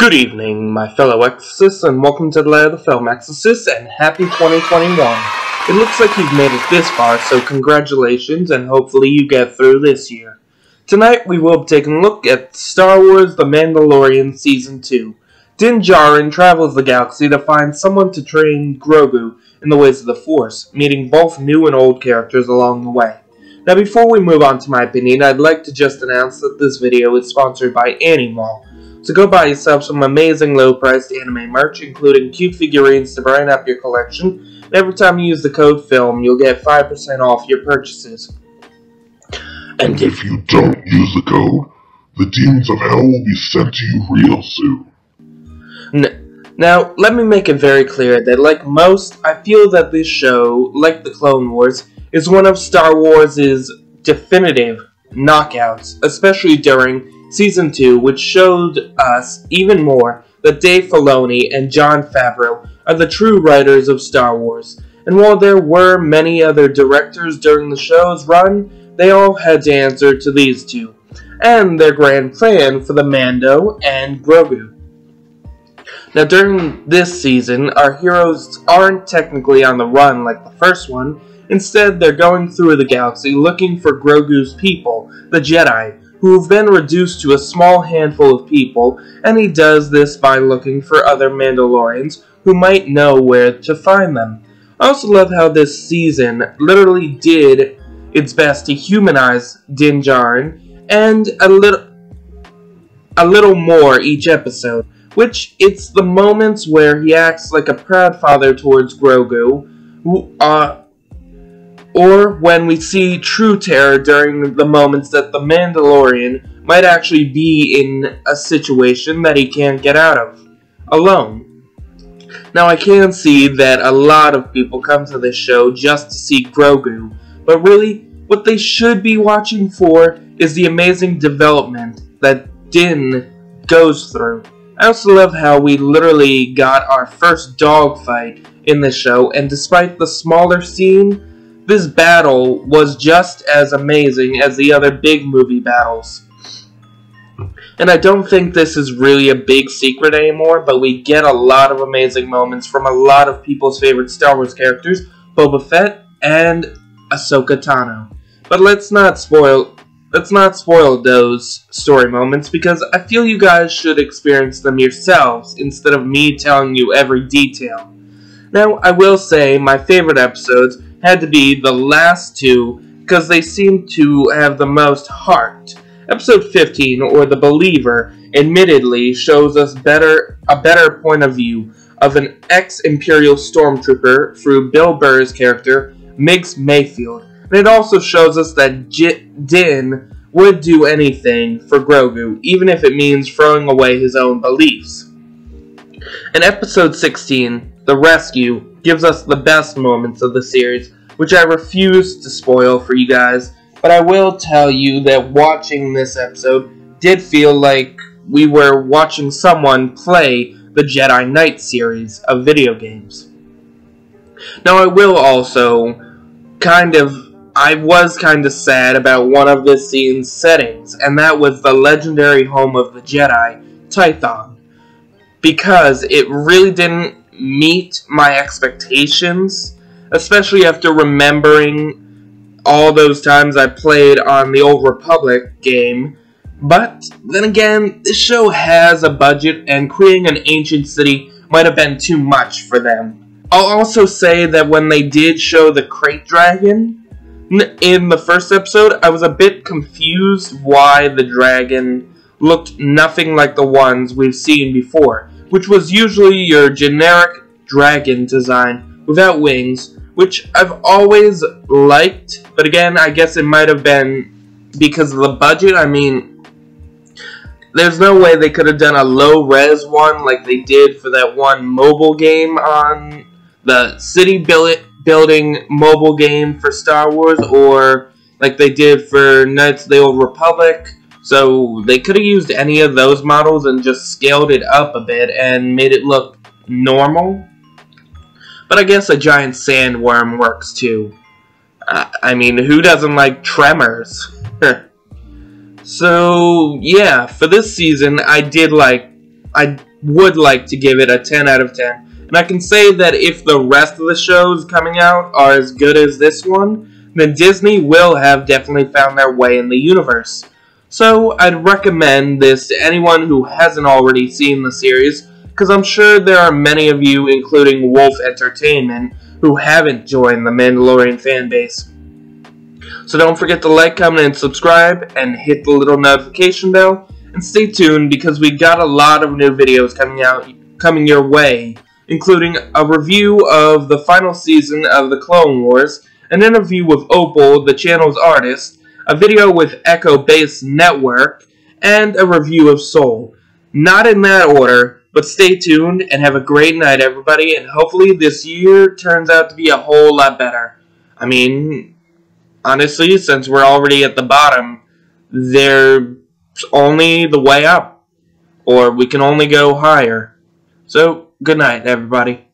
Good evening, my fellow Exorcists, and welcome to the Land of the Film Exorcist, and happy 2021. It looks like you've made it this far, so congratulations, and hopefully you get through this year. Tonight, we will be taking a look at Star Wars The Mandalorian Season 2. Din Djarin travels the galaxy to find someone to train Grogu in the ways of the Force, meeting both new and old characters along the way. Now, before we move on to my opinion, I'd like to just announce that this video is sponsored by Animal. So go buy yourself some amazing low-priced anime merch, including cute figurines to brighten up your collection, and every time you use the code FILM, you'll get 5% off your purchases. And if you don't use the code, the demons of hell will be sent to you real soon. Now, let me make it very clear that, like most, I feel that this show, like the Clone Wars, is one of Star Wars' definitive knockouts, especially during Season 2, which showed us even more that Dave Filoni and Jon Favreau are the true writers of Star Wars. And while there were many other directors during the show's run, they all had to answer to these two, and their grand plan for the Mando and Grogu. Now, during this season, our heroes aren't technically on the run like the first one. Instead, they're going through the galaxy looking for Grogu's people, the Jedi, who have been reduced to a small handful of people, and he does this by looking for other Mandalorians who might know where to find them. I also love how this season literally did its best to humanize Din Djarin, and a little more each episode, which it's the moments where he acts like a proud father towards Grogu, or when we see true terror during the moments that the Mandalorian might actually be in a situation that he can't get out of, alone. Now, I can see that a lot of people come to this show just to see Grogu, but really, what they should be watching for is the amazing development that Din goes through. I also love how we literally got our first dogfight in the show, and despite the smaller scene, this battle was just as amazing as the other big movie battles. And I don't think this is really a big secret anymore, but we get a lot of amazing moments from a lot of people's favorite Star Wars characters, Boba Fett and Ahsoka Tano. But let's not spoil those story moments, because I feel you guys should experience them yourselves instead of me telling you every detail. Now, I will say my favorite episodes had to be the last two, because they seem to have the most heart. Episode 15, or The Believer, admittedly shows us a better point of view of an ex-Imperial Stormtrooper through Bill Burr's character, Migs Mayfield. And it also shows us that Din would do anything for Grogu, even if it means throwing away his own beliefs. In episode 16, The Rescue, gives us the best moments of the series, which I refuse to spoil for you guys, but I will tell you that watching this episode did feel like we were watching someone play the Jedi Knight series of video games. Now, I was kind of sad about one of this scene's settings, and that was the legendary home of the Jedi, Tython, because it really didn't meet my expectations, especially after remembering all those times I played on the Old Republic game. But then again, this show has a budget, and creating an ancient city might have been too much for them. I'll also say that when they did show the Krayt Dragon in the first episode, I was a bit confused why the dragon looked nothing like the ones we've seen before, which was usually your generic dragon design without wings, which I've always liked, but again, I guess it might have been because of the budget. I mean, there's no way they could have done a low-res one like they did for that one mobile game on the city building mobile game for Star Wars, or like they did for Knights of the Old Republic. So they could have used any of those models and just scaled it up a bit and made it look normal. But I guess a giant sandworm works too. I mean, who doesn't like Tremors? So, yeah, for this season, I would like to give it a 10 out of 10. And I can say that if the rest of the shows coming out are as good as this one, then Disney will have definitely found their way in the universe. So I'd recommend this to anyone who hasn't already seen the series, because I'm sure there are many of you, including Wolf Entertainment, who haven't joined the Mandalorian fanbase. So don't forget to like, comment, and subscribe, and hit the little notification bell, and stay tuned because we got a lot of new videos coming your way, including a review of the final season of the Clone Wars, an interview with Opal, the channel's artist, a video with Echo Base Network, and a review of Soul. Not in that order, but stay tuned and have a great night, everybody, and hopefully this year turns out to be a whole lot better. I mean, honestly, since we're already at the bottom, there's only the way up, or we can only go higher. So, good night, everybody.